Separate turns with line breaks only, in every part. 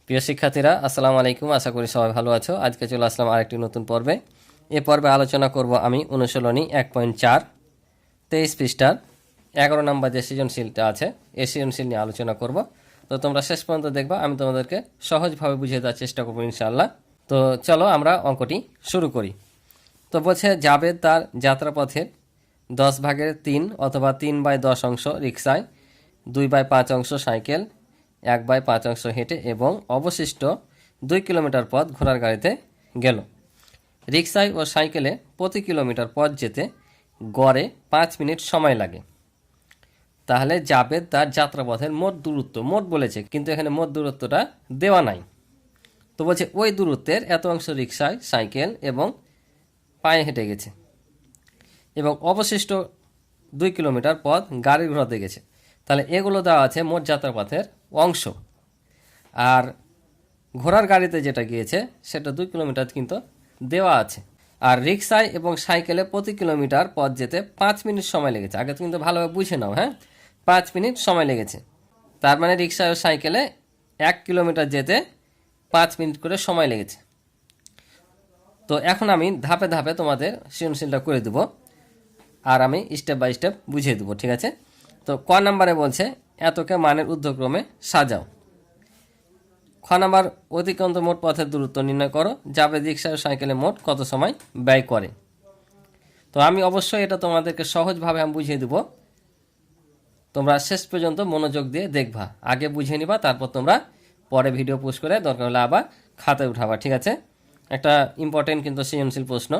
প্রিয় শিক্ষার্থীরা, আসসালামু আলাইকুম। আশা করি সবাই ভালো আছো। আজকে চলে আসলাম আরেকটি নতুন পর্বে। এ পর্বে আলোচনা করব আমি অনুশীলনী 1.4 23 পৃষ্ঠার 11 নম্বর যে সৃজনশীলটা আছে এই সৃজনশীল নিয়ে আলোচনা করব। তো তোমরা শেষ পর্যন্ত দেখবা, আমি তোমাদেরকে সহজভাবে বুঝিয়ে দেওয়ার চেষ্টা করবো ইনশাআল্লাহ। তো চলো আমরা অঙ্কটি শুরু করি। তো বলছে জাবেদ তার যাত্রাপথের 10/3 অথবা 3/10 অংশ রিক্সায়, 2/5 অংশ সাইকেল, 1/5 অংশ হেঁটে এবং অবশিষ্ট 2 কিলোমিটার পথ ঘোড়ার গাড়িতে গেল। রিক্সায় ও সাইকেলে প্রতি কিলোমিটার পথ যেতে গড়ে 5 মিনিট সময় লাগে। তাহলে জাবেদ তার যাত্রাপথের মোট দূরত্ব, মোট বলেছে কিন্তু এখানে মোট দূরত্বটা দেওয়া নাই। তো বলছে ওই দূরত্বের এত অংশ রিক্সায়, সাইকেল এবং পায়ে হেঁটে গেছে এবং অবশিষ্ট 2 কিলোমিটার পথ গাড়ি ঘোড়াতে গেছে। তাহলে এগুলো দেওয়া আছে মোট যাত্রাপথের অংশ। আর ঘোড়ার গাড়িতে যেটা গিয়েছে সেটা 2 কিলোমিটার কিন্তু দেওয়া আছে। আর রিক্সায় এবং সাইকেলে প্রতি কিলোমিটার পথ যেতে 5 মিনিট সময় লেগেছে। আগে কিন্তু ভালোভাবে বুঝে নাও, হ্যাঁ, 5 মিনিট সময় লেগেছে। তার মানে রিক্সায় ও সাইকেলে 1 কিলোমিটার যেতে 5 মিনিট করে সময় লেগেছে। তো এখন আমি ধাপে ধাপে তোমাদের সৃজনশীলটা করে দেবো, আর আমি স্টেপ বাই স্টেপ বুঝিয়ে দেবো, ঠিক আছে? তো ক নাম্বারে বলছে এতকে মানের ঊর্ধ্বক্রমে সাজাও। খ নাম্বার অতিক্রান্ত মোট পথের দূরত্ব নির্ণয় করো। যাবে রিক্সা ও সাইকেলে মোট কত সময় ব্যয় করে। তো আমি অবশ্যই এটা তোমাদেরকে সহজভাবে আমি বুঝিয়ে দেবো, তোমরা শেষ পর্যন্ত মনোযোগ দিয়ে দেখবা। আগে বুঝিয়ে নিবা, তারপর তোমরা পরে ভিডিও পোস্ট করে দরকার হলে আবার খাতায় উঠাবা, ঠিক আছে? একটা ইম্পর্টেন্ট কিন্তু সৃজনশীল প্রশ্ন,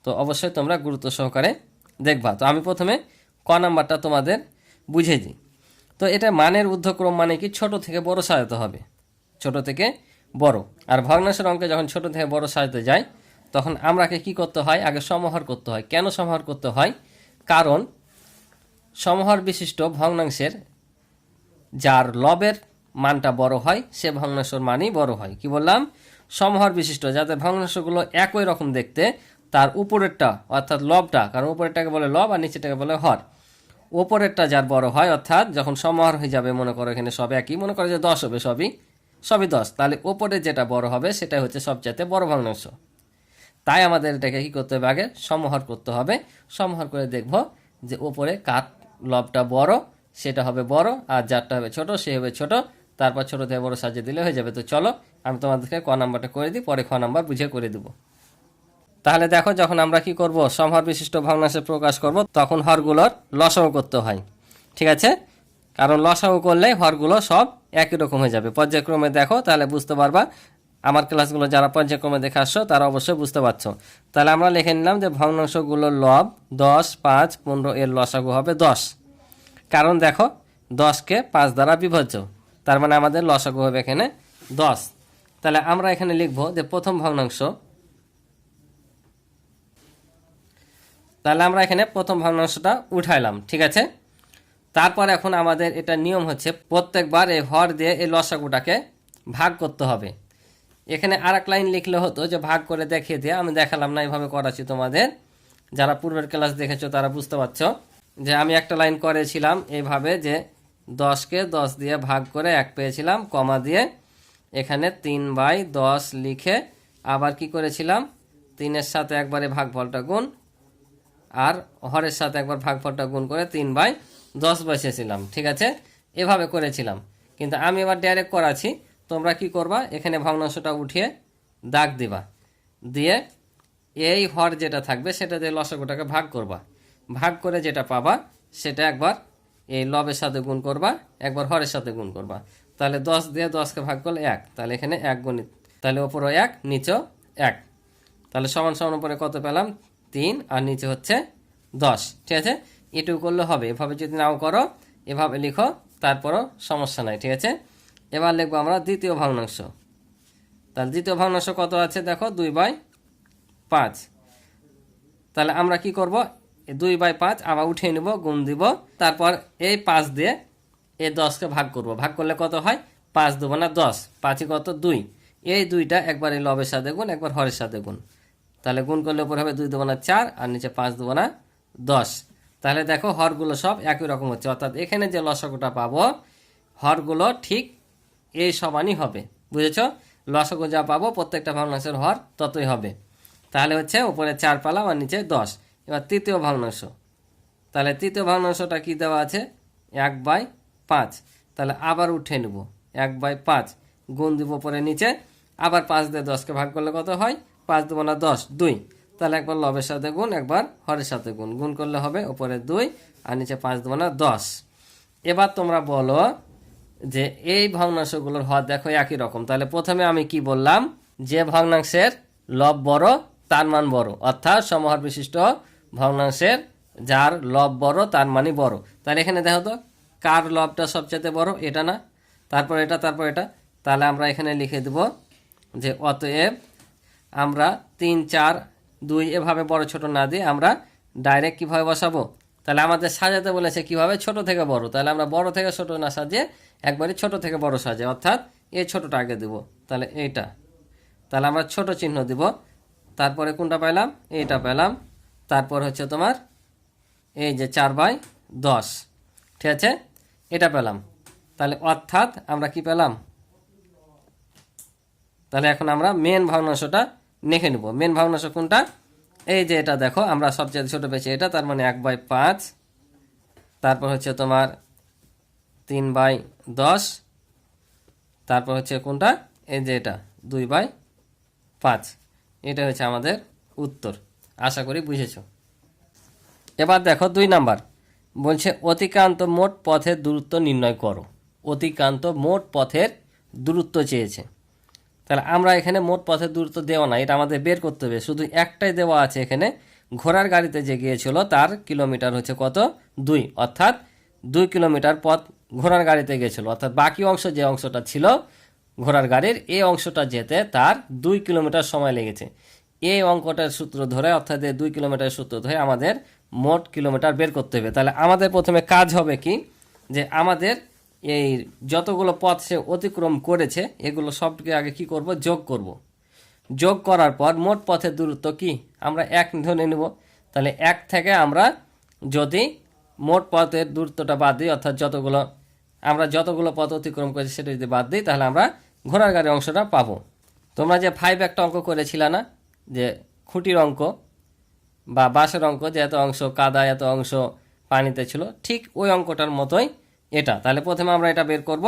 তো অবশ্যই তোমরা গুরুত্ব সহকারে দেখবা। তো আমি প্রথমে ক নাম্বারটা তোমাদের বুঝিয়ে দিই। তো এটা মানের ঊর্ধ্বক্রম মানে কি, ছোট থেকে বড় সাজাতে হবে, ছোট থেকে বড়। আর ভগ্নাংশের অঙ্কে যখন ছোট থেকে বড় সাজাতে যায় তখন আমরাকে কি করতে হয়, আগে সমাহার করতে হয়। কেন সমাহার করতে হয়? কারণ সমাহার বিশিষ্ট ভগ্নাংশের যার লবের মানটা বড় হয় সে ভগ্নাংশের মানই বড় হয়। কি বললাম? সমাহার বিশিষ্ট, যাতে ভগ্নাংশগুলো একই রকম দেখতে, তার উপরেরটা অর্থাৎ লবটা, কারণ উপরেরটাকে বলে লব আর নিচেরটাকে বলে হর, ওপরেরটা যার বড় হয়, অর্থাৎ যখন সমাহার হয়ে যাবে, মনে করো এখানে সব একই, মনে করো যে 10 হবে, সবই 10, তাহলে ওপরে যেটা বড় হবে সেটা হচ্ছে সবচেয়ে বড় ভগ্নাংশ। তাই আমাদের এটাকে কি করতে হবে, আগে সমাহার করতে হবে। সমাহার করে দেখব যে ওপরে কার লবটা বড় সেটা হবে বড়, আর যারটা হবে ছোট সে হবে ছোট। তারপর ছোট থেকে বড় সাজিয়ে দিলে হয়ে যাবে। তো চলো আমি তোমাদেরকে ক নাম্বারটা করে দিই, পরে খ নাম্বার বুঝিয়ে করে দেবো। তাহলে দেখো, যখন আমরা কি করব, সমহর বিশিষ্ট ভগ্নাংশে প্রকাশ করব, তখন হরগুলোর লসাগু করতে হয়, ঠিক আছে? কারণ লসাগু করলে হরগুলো সব একই রকম হয়ে যাবে। পর্যায়ক্রমে দেখো, তাহলে বুঝতে পারবা। আমার ক্লাসগুলো যারা পর্যায়ক্রমে দেখে আসছো তারা অবশ্যই বুঝতে পারছো। তাহলে আমরা লিখে নিলাম যে ভগ্নাংশগুলোর লব 10, 5, 15 এর লসাগু হবে 10। কারণ দেখো 10কে 5 দ্বারা বিভাজ্য, তার মানে আমাদের লসাগু হবে এখানে 10। তাহলে আমরা এখানে লিখবো যে প্রথম ভগ্নাংশ, তাহলে আমরা এখানে প্রথম ভগ্নাংশটা উঠাইলাম, ঠিক আছে? তারপর এখন আমাদের এটা নিয়ম হচ্ছে প্রত্যেকবার এই হর দিয়ে এই লসাগুটাকে ভাগ করতে হবে। এখানে আর এক লাইন লিখলে হতো যে ভাগ করে দেখিয়ে দিয়ে, আমি দেখালাম না, এইভাবে করাচ্ছি। তোমাদের যারা পূর্বের ক্লাস দেখেছো তারা বুঝতে পারছো যে আমি একটা লাইন করেছিলাম এইভাবে, যে 10কে 10 দিয়ে ভাগ করে 1 পেয়েছিলাম, কমা দিয়ে এখানে 3/10 লিখে আবার কি করেছিলাম, 3-এর সাথে একবারে ভাগফলটা গুণ, আর হরের সাথে একবার ভাগফলটা গুণ করে 3/10 বসিয়েছিলাম, ঠিক আছে? এভাবে করেছিলাম। কিন্তু আমি এবার ডাইরেক্ট করাচ্ছি। তোমরা কি করবা, এখানে ভগ্নাংশটা উঠিয়ে দাগ দিবা, দিয়ে এই হর যেটা থাকবে সেটা দিয়ে লসাগুটাকে ভাগ করবা। ভাগ করে যেটা পাবা সেটা একবার এই লবের সাথে গুণ করবা, একবার হরের সাথে গুণ করবা। তাহলে 10 দিয়ে 10কে ভাগ করলে 1, তাহলে এখানে 1 গণিত, তাহলে ওপরও 1 নিচেও 1, তাহলে সমান সমান উপরে কত পেলাম, 3, আর নিচে হচ্ছে 10, ঠিক আছে? এটুকু করলে হবে। এভাবে যদি নাও করো, এভাবে লিখো, তারপরও সমস্যা নাই, ঠিক আছে? এবার লিখবো আমরা দ্বিতীয় ভগ্নাংশ। তাহলে দ্বিতীয় ভগ্নাংশ কত আছে দেখো, 2/5। তাহলে আমরা কি করব, 2/5 আবার উঠিয়ে নেব, গুণ দিব, তারপর এই 5 দিয়ে এই 10কে ভাগ করব। ভাগ করলে কত হয়, 5 2 10, 5 কত 2, এই 2টা একবার এই লবের সাথে গুণ, একবার হরের সাথে গুণ। তাহলে গুণ করলে উপর হবে 2 2 4, আর নিচে 5 2 10। তাহলে দেখো হরগুলো সব একই রকম হচ্ছে, অর্থাৎ এখানে যে লসাগুটা পাবো হরগুলো ঠিক এই সমানই হবে। বুঝেছো? লসাগু যা পাবো প্রত্যেকটা ভগ্নাংশের হর ততই হবে। তাহলে হচ্ছে উপরে 4 পেলাম আর নিচে 10। এবার তৃতীয় ভগ্নাংশ, তাহলে তৃতীয় ভগ্নাংশটা কি দেওয়া আছে? 1/5। তাহলে আবার উঠে নেব 1/5, গুণ দিব উপরে নিচে, আবার 5 দিয়ে 10কে ভাগ করলে কত হয়? 5 2 না 10, 2। তাহলে একবার লবের সাথে গুণ, একবার হরের সাথে গুণ, গুণ করলে হবে উপরে 2 আর নিচে 5 2 না 10। এবার তোমরা বলো যে এই ভগ্নাংশগুলোর হর দেখো একই রকম। তাহলে প্রথমে আমি কি বললাম? যে ভগ্নাংশের লব বড় তার মান বড়, অর্থাৎ সমহর বিশিষ্ট ভগ্নাংশের যার লব বড় তার মানই বড়। তাহলে এখানে দেখো তো কার লবটা সবচেয়ে বড়? এটা না, তারপর এটা, তারপর এটা। তাহলে আমরা এখানে লিখে দেব যে অতএব আমরা 3 4 2 এভাবে বড় ছোট না দিয়ে আমরা ডাইরেক্ট কিভাবে বসাবো? তাহলে আমাদের সাজাতে বলেছে কিভাবে? ছোট থেকে বড়। তাহলে আমরা বড় থেকে ছোট না সাজিয়ে একবারই ছোট থেকে বড় সাজে, অর্থাৎ এই ছোটটা আগে দেব। তাহলে এইটা, তাহলে আমরা ছোট চিহ্ন দিব। তারপরে কোনটা পেলাম? এইটা পেলাম। তারপর হচ্ছে তোমার এই যে 4/10, ঠিক আছে, এটা পেলাম। তাহলে অর্থাৎ আমরা কি পেলাম? তাহলে এখন আমরা মেন ভগ্নাংশটা লিখে নেব। মেন ভগ্নাংশ কোনটা? এই যে এটা দেখো, আমরা সবচেয়ে ছোট পেয়েছি এটা, তার মানে 1/5। তারপর হচ্ছে তোমার 3/10। তারপর হচ্ছে কোনটা? এই যে এটা 2/5। এটা হচ্ছে আমাদের উত্তর। আশা করি বুঝেছো। এবার দেখো 2 নাম্বার বলছে অতিক্রান্ত মোট পথের দূরত্ব নির্ণয় করো। অতিক্রান্ত মোট পথের দূরত্ব চেয়েছে। তাহলে আমরা এখানে মোট পথের দূরত্ব দেওয়া না, এটা আমাদের বের করতে হবে। শুধু একটাই দেওয়া আছে এখানে, ঘোড়ার গাড়িতে যে গিয়েছিল তার কিলোমিটার হচ্ছে কত? 2, অর্থাৎ 2 কিলোমিটার পথ ঘোড়ার গাড়িতে গেছিল। অর্থাৎ বাকি অংশ যে অংশটা ছিল ঘোড়ার গাড়ির, এই অংশটা যেতে তার 2 কিলোমিটার সময় লেগেছে। এই অঙ্কটার সূত্র ধরে, অর্থাৎ 2 কিলোমিটার সূত্র ধরে আমাদের মোট কিলোমিটার বের করতে হবে। তাহলে আমাদের প্রথমে কাজ হবে কি, যে আমাদের এই যতগুলো পথ সে অতিক্রম করেছে এগুলো সবকে আগে কি করব? যোগ করব। যোগ করার পর মোট পথের দূরত্ব কি? আমরা 1 ধরে নেব। তাহলে 1 থেকে আমরা যদি মোট পথের দূরত্বটা বাদ দিই, অর্থাৎ আমরা যতগুলো পথ অতিক্রম করেছি সেটা যদি বাদ দিই, তাহলে আমরা ঘোড়ার গাড়ির অংশটা পাবো। তোমরা যে 5 একটা অঙ্ক করেছিল না, যে খুঁটির অঙ্ক বা বাঁশের অঙ্ক, যে এত অংশ কাদা এত অংশ পানিতে ছিল, ঠিক ওই অঙ্কটার মতোই এটা। তাহলে প্রথমে আমরা এটা বের করব,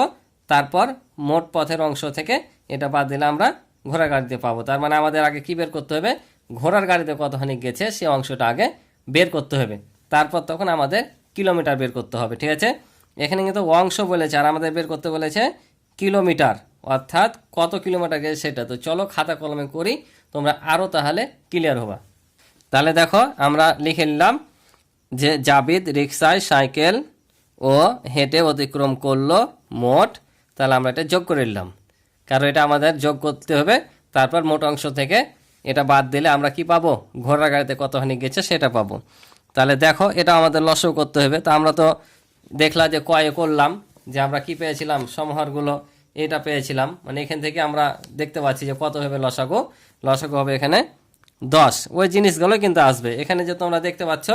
তারপর মোট পথের অংশ থেকে এটা বাদ দিলে আমরা ঘোড়ার গাড়িতে পাবো। তার মানে আমাদের আগে কি বের করতে হবে? ঘোড়ার গাড়িতে কতখানি গেছে সে অংশটা আগে বের করতে হবে। তারপর তখন আমাদের কিলোমিটার বের করতে হবে, ঠিক আছে। এখানে কিন্তু অংশ বলেছে আর আমাদের বের করতে বলেছে কিলোমিটার, অর্থাৎ কত কিলোমিটার গেছে সেটা। তো চলো খাতা কলমে করি, তোমরা আরও তাহলে ক্লিয়ার হবা। তাহলে দেখো আমরা লিখে নিলাম যে জাবিদ রিক্সায়, সাইকেল ও হেঁটে অতিক্রম করলো মোট। তাহলে আমরা এটা যোগ করে নিলাম, কারণ এটা আমাদের যোগ করতে হবে। তারপর মোট অংশ থেকে এটা বাদ দিলে আমরা কি পাবো? ঘোড়ার গাড়িতে কতখানি গেছে সেটা পাবো। তাহলে দেখো এটা আমাদের লসও করতে হবে। তো আমরা তো দেখলাম যে কয়ে করলাম যে আমরা কি পেয়েছিলাম? সমহরগুলো এটা পেয়েছিলাম, মানে এখান থেকে আমরা দেখতে পাচ্ছি যে কত হবে লসাগু। লসাগু হবে এখানে 10। ওই জিনিসগুলো কিন্তু আসবে এখানে, যে তোমরা দেখতে পাচ্ছ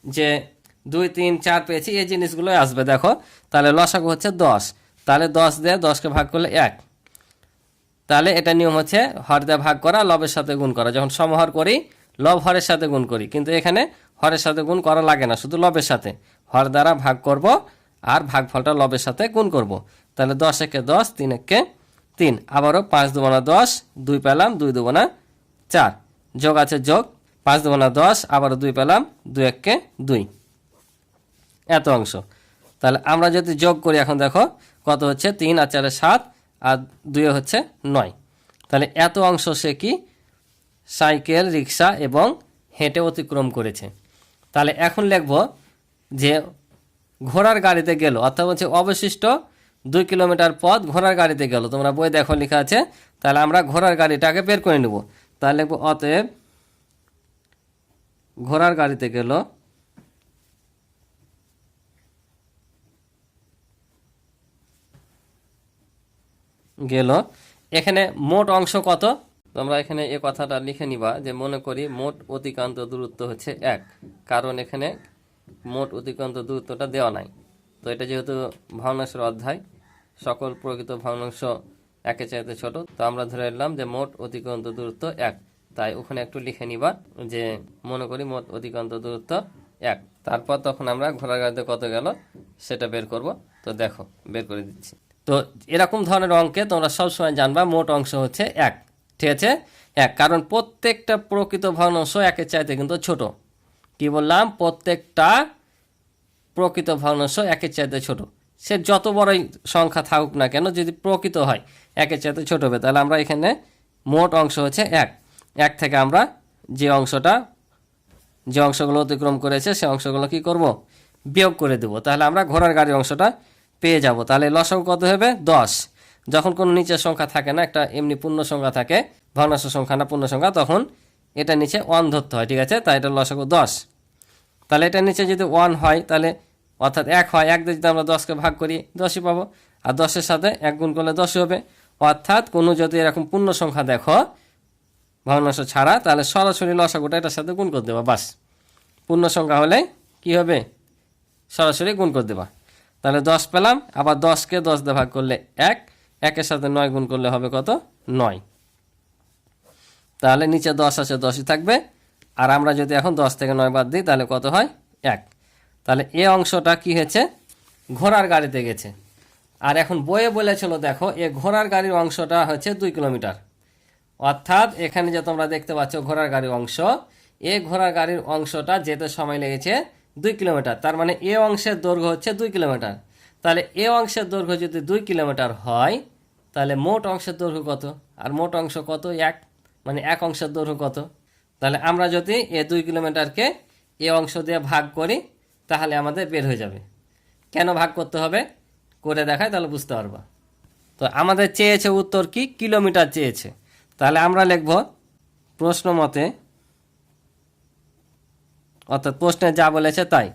যে 2 3 4 পেয়েছি, এই জিনিসগুলোই আসবে। দেখো তাহলে লসাগু হচ্ছে 10। তাহলে 10 দিয়ে 10কে ভাগ করলে 1। তাহলে এটা নিয়ম হচ্ছে হর দিয়ে ভাগ করা, লবের সাথে গুণ করা। যখন সমহর করি লব হরের সাথে গুণ করি, কিন্তু এখানে হরের সাথে গুণ করা লাগে না, শুধু লবের সাথে হর দ্বারা ভাগ করব আর ভাগফলটা লবের সাথে গুণ করব। তাহলে 10 একে 10, 3 একে 3, আবারও 5 2 10, 2 পেলাম, 2 2 4, যোগ আছে যোগ, 5 2 10, আবারও 2 পেলাম, 2 একে 2, এত অংশ। তাহলে আমরা যদি যোগ করি এখন দেখো কত হচ্ছে? 3 আর 4 7 আর 2 হচ্ছে 9। তাহলে এত অংশ সে কি সাইকেল, রিক্সা এবং হেঁটে অতিক্রম করেছে। তাহলে এখন লিখব যে ঘোড়ার গাড়িতে গেল, অর্থাৎ হচ্ছে অবশিষ্ট 2 কিলোমিটার পথ ঘোড়ার গাড়িতে গেল। তোমরা বই দেখো লেখা আছে। তাহলে আমরা ঘোড়ার গাড়িটাকে বের করে নেব। তাহলে লিখব অতএব ঘোড়ার গাড়িতে গেল। এখানে মোট অংশ কত? তোমরা এখানে এই কথাটা লিখে নিবা যে মনে করি মোট অতিক্রান্ত দূরত্ব হচ্ছে 1, কারণ এখানে মোট অতিক্রান্ত দূরত্বটা দেওয়া নাই। তো এটা যেহেতু ভগ্নাংশের অধ্যায়, সকল প্রকৃত ভগ্নাংশ একের চাইতে ছোট, তো আমরা ধরে নিলাম যে মোট অতিক্রান্ত দূরত্ব 1। তাই ওখানে একটু লিখে নিবা যে মনে করি মোট অতিক্রান্ত দূরত্ব 1। তারপর তখন আমরা ঘোড়ার গাড়িতে কত গেল সেটা বের করব। তো দেখো বের করে দিচ্ছি। তো এরকম ধরনের অঙ্কে তোমরা সবসময় জানবা মোট অংশ হচ্ছে 1, ঠিক আছে, 1, কারণ প্রত্যেকটা প্রকৃত ভগ্নাংশ একের চাইতে কিন্তু ছোট। কি বললাম? প্রত্যেকটা প্রকৃত ভগ্নাংশ একের চাইতে ছোট। সে যত বড়ই সংখ্যা থাকুক না কেন, যদি প্রকৃত হয় একের চাইতে ছোট হবে, তাহলে আমরা এখানে মোট অংশ হচ্ছে 1। 1 থেকে আমরা যে অংশগুলো অতিক্রম করেছে সে অংশগুলো কি করব? বিয়োগ করে দেব। তাহলে আমরা ঘোড়ার গাড়ির অংশটা পেয়ে যাব। তাহলে লসাগু কত হবে? 10। যখন কোনো নিচের সংখ্যা থাকে না, একটা এমনি পূর্ণ সংখ্যা থাকে, ভগ্নাংশ সংখ্যা না পূর্ণ সংখ্যা, তখন এটা নিচে 1 ধরতে হয়, ঠিক আছে, তাই এটা লসাগু 10। তাহলে এটার নিচে যদি 1 হয়, তাহলে অর্থাৎ 1 হয়, 1 দিয়ে যদি আমরা 10কে ভাগ করি 10ই পাবো, আর 10-এর সাথে 1 গুণ করলে 10ই হবে। অর্থাৎ কোনো যদি এরকম পূর্ণ সংখ্যা দেখো ভগ্নাংশ ছাড়া, তাহলে সরাসরি লসাগুটা এটার সাথে গুণ করে দেবা, বাস। পূর্ণ সংখ্যা হলে কি হবে? সরাসরি গুণ করে দেবা। তাহলে 10 পেলাম, আবার 10কে 10 দিয়ে ভাগ করলে 1, 1-এর সাথে 9 গুণ করলে হবে কত? 9। তাহলে নিচে 10 আছে, 10ই থাকবে। আর আমরা যদি এখন 10 থেকে 9 বাদ দিই, তাহলে কত হয়? 1। তাহলে এই অংশটা কি হয়েছে? ঘোড়ার গাড়িতে গেছে। আর এখন বইয়ে বলেছিল, দেখো এই ঘোড়ার গাড়ির অংশটা হচ্ছে 2 কিলোমিটার। অর্থাৎ এখানে যে তোমরা দেখতে পাচ্ছ ঘোড়ার গাড়ির অংশ, এই ঘোড়ার গাড়ির অংশটা যেতে সময় লেগেছে 2 কিলোমিটার। তার মানে এ অংশের দৈর্ঘ্য হচ্ছে 2 কিলোমিটার। তাহলে এ অংশের দৈর্ঘ্য যদি 2 কিলোমিটার হয়, তাহলে মোট অংশের দৈর্ঘ্য কত? আর মোট অংশ কত? 1, মানে এক অংশের দৈর্ঘ্য কত? তাহলে আমরা যদি এ 2 কিলোমিটারকে এ অংশ দিয়ে ভাগ করি, তাহলে আমাদের বের হয়ে যাবে। কেন ভাগ করতে হবে করে দেখায়, তাহলে বুঝতে পারবা। তো আমাদের চেয়েছে উত্তর কি? কিলোমিটার চেয়েছে। তাহলে আমরা লিখব প্রশ্ন মতে, অর্থাৎ প্রশ্নে যা বলেছে তাই,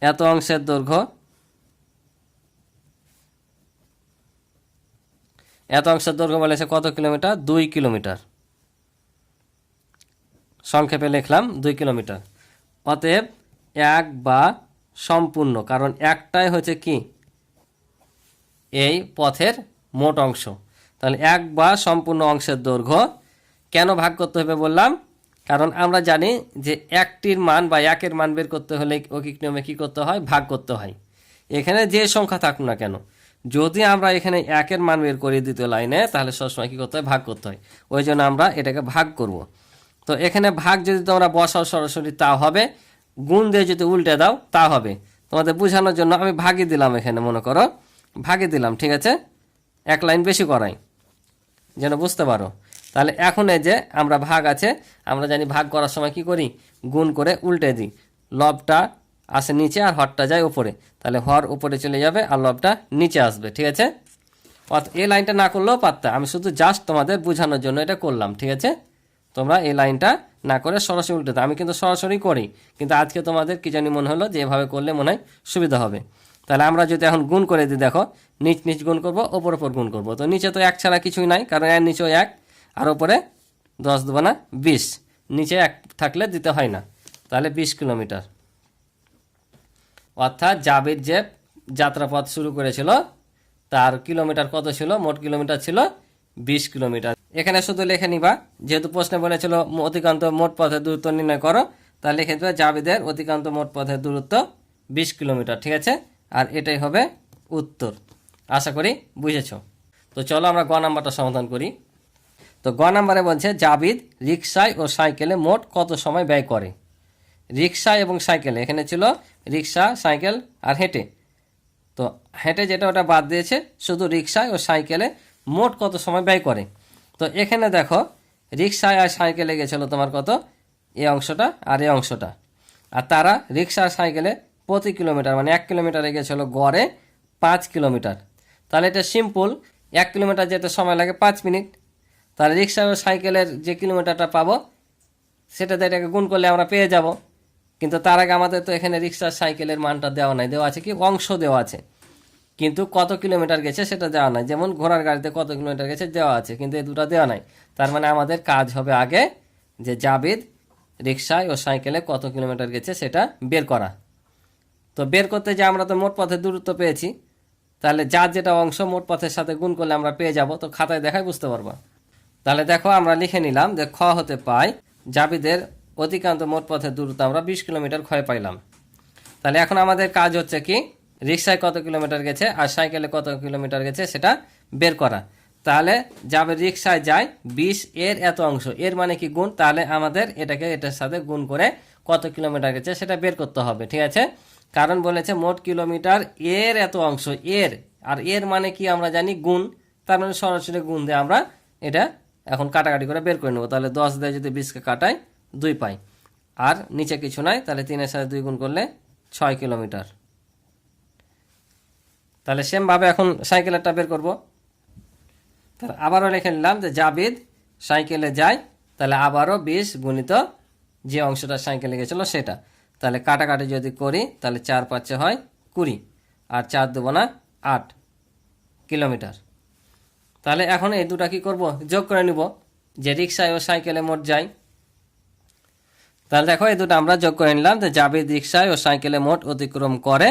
এত অংশের দৈর্ঘ্য, এত অংশের দৈর্ঘ্য বলেছে কত কিলোমিটার? 2 কিলোমিটার। সংক্ষেপে লিখলাম 2 কিলোমিটার। অতএব 1 বা সম্পূর্ণ, কারণ একটাই হচ্ছে কি এই পথের মোট অংশ। তাহলে 1 বা সম্পূর্ণ অংশের দৈর্ঘ্য। কেন ভাগ করতে হবে বললাম? কারণ আমরা জানি যে একটির মান বা একের মান বের করতে হলে ঐকিক নিয়মে কী করতে হয়? ভাগ করতে হয়। এখানে যে সংখ্যা থাকুক না কেন, যদি আমরা এখানে একের মান বের করি দ্বিতীয় লাইনে, তাহলে সবসময় কী করতে হয়? ভাগ করতে হয়। ওই জন্য আমরা এটাকে ভাগ করব। তো এখানে ভাগ যদি তোমরা বসাও সরাসরি তা হবে, গুণ দিয়ে যদি উল্টে দাও তা হবে। তোমাদের বোঝানোর জন্য আমি ভাগই দিলাম, এখানে মনে করো ভাগে দিলাম, ঠিক আছে, 1 লাইন বেশি করাই যেন বুঝতে পারো। তাহলে এখন এই যে আমরা ভাগ আছে, আমরা জানি ভাগ করার সময় কি করি? গুণ করে উল্টে দিই। লবটা আসে নিচে আর হরটা যায় উপরে, তাহলে হর উপরে চলে যাবে আর লবটা নিচে আসবে, ঠিক আছে। এই লাইনটা না করলেও পারতা, আমি শুধু জাস্ট তোমাদের বোঝানোর জন্য এটা করলাম, ঠিক আছে। তোমরা এই লাইনটা না করে সরাসরি উল্টে দাও। আমি কিন্তু সরাসরি করি, কিন্তু আজকে তোমাদের কি জানি মনে হলো যে এভাবে করলে মনে হয় সুবিধা হবে। তাহলে আমরা যদি এখন গুণ করে দিই, দেখো নিচ নিচ গুণ করবো, ওপর ওপর গুণ করবো। তো নিচে তো 1 ছাড়া কিছুই নাই, কারণ এর নিচেও 1, আর ওপরে 10 দুগুণা 20, নিচে 1 থাকলে দিতে হয় না। তাহলে 20 কিলোমিটার। অর্থাৎ জাবির যে যাত্রাপথ শুরু করেছিল তার কিলোমিটার কত ছিল? মোট কিলোমিটার ছিল 20 কিলোমিটার। এখানে শুধু লিখে নিবা, যেহেতু প্রশ্নে বলেছিল অতিক্রান্ত মোট পথের দূরত্ব নির্ণয় করো, তাহলে লিখে দেবে জাবিদের অতিক্রান্ত মোট পথের দূরত্ব 20 কিলোমিটার, ঠিক আছে। আর এটাই হবে উত্তর। আশা করি বুঝেছ। তো চলো আমরা গ নাম্বারটা সমাধান করি। তো গ নাম্বারে বলছে জাবিদ রিকশায় ও সাইকেলে মোট কত সময় ব্যয় করে? রিকশা এবং সাইকেলে, এখানে ছিল রিকশা, সাইকেল আর হেঁটে। তো হেঁটে যেটা ওটা বাদ দিয়েছে, শুধু রিকশায় ও সাইকেলে মোট কত সময় ব্যয় করে। তো এখানে দেখো রিকশায় আর সাইকেলে গেছিলো তোমার কত? এই অংশটা আর এই অংশটা। আর তারা রিকশা আর সাইকেলে প্রতি কিলোমিটার মানে 1 কিলোমিটারে গেছিলো গড়ে 5 কিলোমিটার। তাহলে এটা সিম্পল, 1 কিলোমিটার যেতে সময় লাগে 5 মিনিট। তাহলে রিকশা ও সাইকেলের যে কিলোমিটারটা পাবো সেটাতে এটাকে গুণ করলে আমরা পেয়ে যাব। কিন্তু তার আগে আমাদের তো এখানে রিকশা সাইকেলের মানটা দেওয়া নাই, দেওয়া আছে কি অংশ দেওয়া আছে, কিন্তু কত কিলোমিটার গেছে সেটা দেওয়া নাই। যেমন ঘোড়ার গাড়িতে কত কিলোমিটার গেছে দেওয়া আছে, কিন্তু এই দুটো দেওয়া নাই। তার মানে আমাদের কাজ হবে আগে যে জাবিদ রিকশায় ও সাইকেলে কত কিলোমিটার গেছে সেটা বের করা। তো বের করতে যে আমরা তো মোট পথের দূরত্ব পেয়েছি, তাহলে যার যেটা অংশ মোট পথের সাথে গুণ করলে আমরা পেয়ে যাব। তো খাতায় দেখায় বুঝতে পারবো। তাহলে দেখো আমরা লিখে নিলাম যে খ হতে পাই জাবিদের অতিক্রান্ত মোট পথের দূরত্ব আমরা 20 কিলোমিটার ক্ষয় পাইলাম। তাহলে এখন আমাদের কাজ হচ্ছে কি রিক্সায় কত কিলোমিটার গেছে আর সাইকেলে কত কিলোমিটার গেছে সেটা বের করা। তাহলে যাবে রিক্সায় যায় 20 এর এত অংশ, এর মানে কি গুণ, তাহলে আমাদের এটাকে এটার সাথে গুণ করে কত কিলোমিটার গেছে সেটা বের করতে হবে। ঠিক আছে, কারণ বলেছে মোট কিলোমিটার এর এত অংশ, এর আর এর মানে কি আমরা জানি গুণ, তার মানে সরাসরি গুণ দিয়ে আমরা এটা এখন কাটাকাটি করে বের করে নেবো। তাহলে 10 দিয়ে যদি 20কে কাটাই 2 পাই, আর নিচে কিছু নাই, তাহলে 3-এর সাথে 2 গুণ করলে 6 কিলোমিটার। তাহলে সেমভাবে এখন সাইকেলেরটা বের করব। তাহলে আবারও লিখে নিলাম যে জাবিদ সাইকেলে যায়, তাহলে আবারও 20 গুণিত যে অংশটা সাইকেলে গেছিল সেটা। তাহলে কাটাকাটি যদি করি তাহলে 4-5 হয় 20, আর 4 দেবো না 8 কিলোমিটার। তাহলে এখন এই দুটা কি করব, যোগ করে নিব যে রিক্সায় ও সাইকেলে মোট যায়। তাহলে দেখো এই দুটো আমরা যোগ করে নিলাম যে জাবিদ রিক্সায় ও সাইকেলে মোট অতিক্রম করে,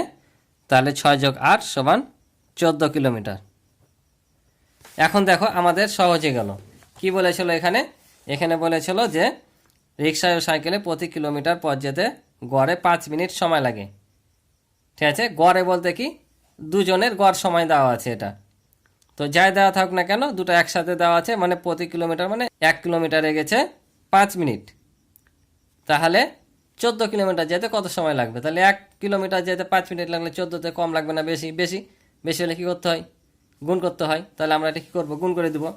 তাহলে 6 যোগ 8 সমান 14 কিলোমিটার। এখন দেখো আমাদের সহজে গেল। কি বলেছিল এখানে, এখানে বলেছিল যে রিক্সায় ও সাইকেলে প্রতি কিলোমিটার পথ যেতে গড়ে 5 মিনিট সময় লাগে। ঠিক আছে, গড়ে বলতে কি দুজনের গড় সময় দেওয়া আছে এটা। তো যাই দেওয়া থাক না কেন, দুটো একসাথে দেওয়া আছে, মানে প্রতি কিলোমিটার মানে 1 কিলোমিটারে গেছে 5 মিনিট। তাহলে 14 কিলোমিটার যেতে কত সময় লাগবে, তাহলে 1 কিলোমিটার যেতে 5 মিনিট লাগলে 14তে কম লাগবে না বেশি, বেশি বেশি হলে কী করতে হয়, গুণ করতে হয়। তাহলে আমরা এটা কী করবো, গুণ করে দেবো।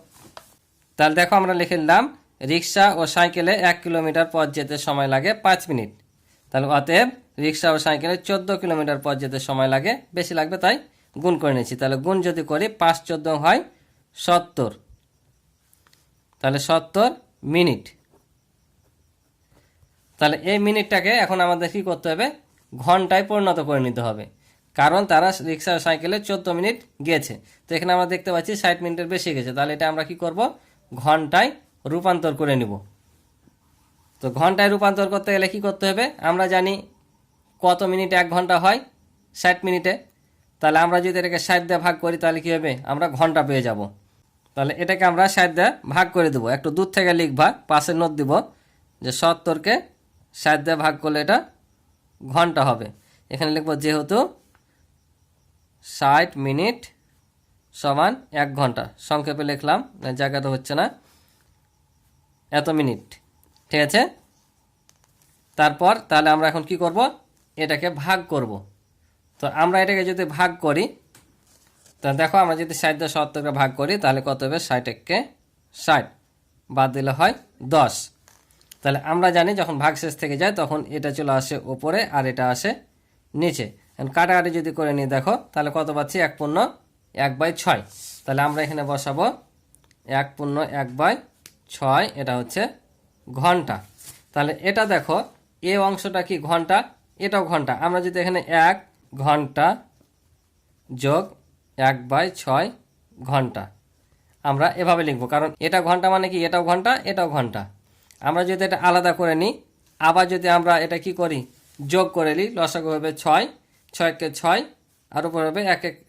তাহলে দেখো আমরা লিখে নিলাম রিক্সা ও সাইকেলে 1 কিলোমিটার পথ যেতে সময় লাগে 5 মিনিট। তাহলে অতএব রিক্সা ও সাইকেলে 14 কিলোমিটার পথ যেতে সময় লাগে, বেশি লাগবে তাই গুণ করে নিয়েছি। তাহলে গুণ যদি করি 5-14 হয় 70, তাহলে 70 মিনিট। তাহলে এই মিনিটটাকে এখন আমাদের কী করতে হবে, ঘন্টায় পরিণত করে নিতে হবে, কারণ তারা রিক্সা সাইকেলে 14 মিনিট গেছে। তো এখানে আমরা দেখতে পাচ্ছি 60 মিনিটের বেশি গেছে, তাহলে এটা আমরা কি করব, ঘন্টায় রূপান্তর করে নিব। তো ঘন্টায় রূপান্তর করতে গেলে কি করতে হবে, আমরা জানি কত মিনিটে 1 ঘন্টা হয়, 60 মিনিটে। তাহলে আমরা যদি এটাকে 60 দিয়ে ভাগ করি তাহলে কি হবে, আমরা ঘন্টা পেয়ে যাব। তাহলে এটাকে আমরা 60 দিয়ে ভাগ করে দেবো, একটু দূর থেকে লিখবা, পাশে নোট দিব যে 70কে 60 দিয়ে ভাগ করলে এটা ঘন্টা হবে। এখানে লিখবো যেহেতু 60 মিনিট সমান 1 ঘন্টা, সংক্ষেপে লিখলাম, জায়গাটা হচ্ছে না, এত মিনিট। ঠিক আছে, তারপর তাহলে আমরা এখন কি করব, এটাকে ভাগ করব। তো আমরা এটাকে যদি ভাগ করি, তা দেখো আমরা যদি 60 দিয়ে 70কে ভাগ করি তাহলে কত হবে, 60-কে 60 বাদ দিলে হয় 10। তাহলে আমরা জানি যখন ভাগশেষ থেকে যায় তখন এটা চলে আসে ওপরে আর এটা আসে নিচে। কাটাকাটি যদি করে নিই দেখো তাহলে কত পাচ্ছি, 1/1/6। তাহলে আমরা এখানে বসাবো 1/1/6, এটা হচ্ছে ঘন্টা। তাহলে এটা দেখো এ অংশটা কি ঘন্টা, এটাও ঘন্টা। আমরা যদি এখানে 1 ঘন্টা যোগ 1/6 ঘন্টা আমরা এভাবে লিখবো, কারণ এটা ঘন্টা মানে কি এটাও ঘন্টা এটাও ঘন্টা। আমরা যদি এটা আলাদা করে নিই, আবার যদি আমরা এটা কি করি, যোগ করে নিই, লসাগু হবে 6, 6-কে 6 আর উপর হবে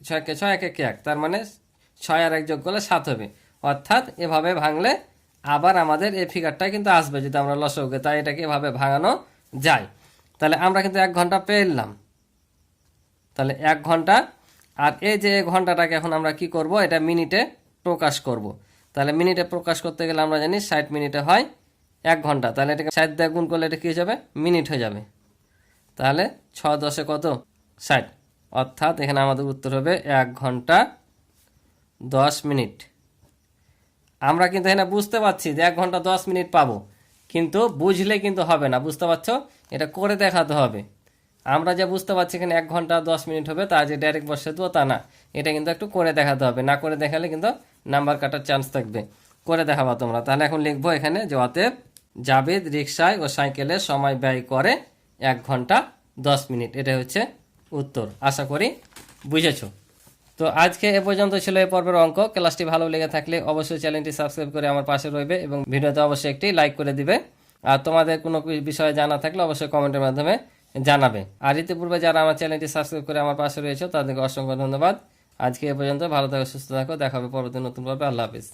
6-কে 6, 1-কে 1, তার মানে 6 আর 1 যোগ করলে 7 হবে। অর্থাৎ এভাবে ভাঙলে আবার আমাদের এই ফিগারটা কিন্তু আসবে যদি আমরা লসাগুকে, তাই এটাকে এভাবে ভাঙানো যায়। তাহলে আমরা কিন্তু 1 ঘন্টা পেয়ে নিলাম। তাহলে 1 ঘন্টা, আর এই যে ঘন্টাটাকে এখন আমরা কি করব, এটা মিনিটে প্রকাশ করব। তাহলে মিনিটে প্রকাশ করতে গেলে আমরা জানি 60 মিনিটে হয় 1 ঘন্টা। তাহলে এটাকে 60 দিয়ে গুণ করলে এটা কী হয়ে যাবে, মিনিট হয়ে যাবে। তাহলে 6-10 কত, 60। অর্থাৎ এখানে আমাদের উত্তর হবে 1 ঘন্টা 10 মিনিট। আমরা কিন্তু এখানে বুঝতে পারছি যে 1 ঘন্টা 10 মিনিট পাবো, কিন্তু বুঝলে কিন্তু হবে না, বুঝতে পারছো, এটা করে দেখাতে হবে। আমরা যে বুঝতে পারছি এখানে 1 ঘন্টা 10 মিনিট হবে, তা যে ডাইরেক্ট বসে দেবো তা না, এটা কিন্তু একটু করে দেখাতে হবে, না করে দেখালে কিন্তু নাম্বার কাটার চান্স থাকবে। করে দেখাবো তোমরা। তাহলে এখন লিখবো এখানে যে অতএব জাবেদ রিক্সায় ও সাইকেলে সময় ব্যয় করে 1 ঘন্টা 10 মিনিট। এটা হচ্ছে উত্তর। আশা করি বুঝেছো। তো আজকে এ পর্যন্ত ছিল এই পর্বের অঙ্ক। ক্লাসটি ভালো লেগে থাকলে অবশ্যই চ্যানেলটি সাবস্ক্রাইব করে আমার পাশে রইবে এবং ভিডিওতে অবশ্যই একটি লাইক করে দিবে। আর তোমাদের কোনো বিষয়ে জানা থাকলে অবশ্যই কমেন্টের মাধ্যমে জানাবে। আর ইতিপূর্বে যারা আমার চ্যানেলটি সাবস্ক্রাইব করে আমার পাশে রয়েছে তাদেরকে অসংখ্য ধন্যবাদ। আজকে এ পর্যন্ত, ভালো থাকো, সুস্থ থাকো, দেখা হবে পরবর্তী নতুন পর্বে। আল্লাহ হাফিজ।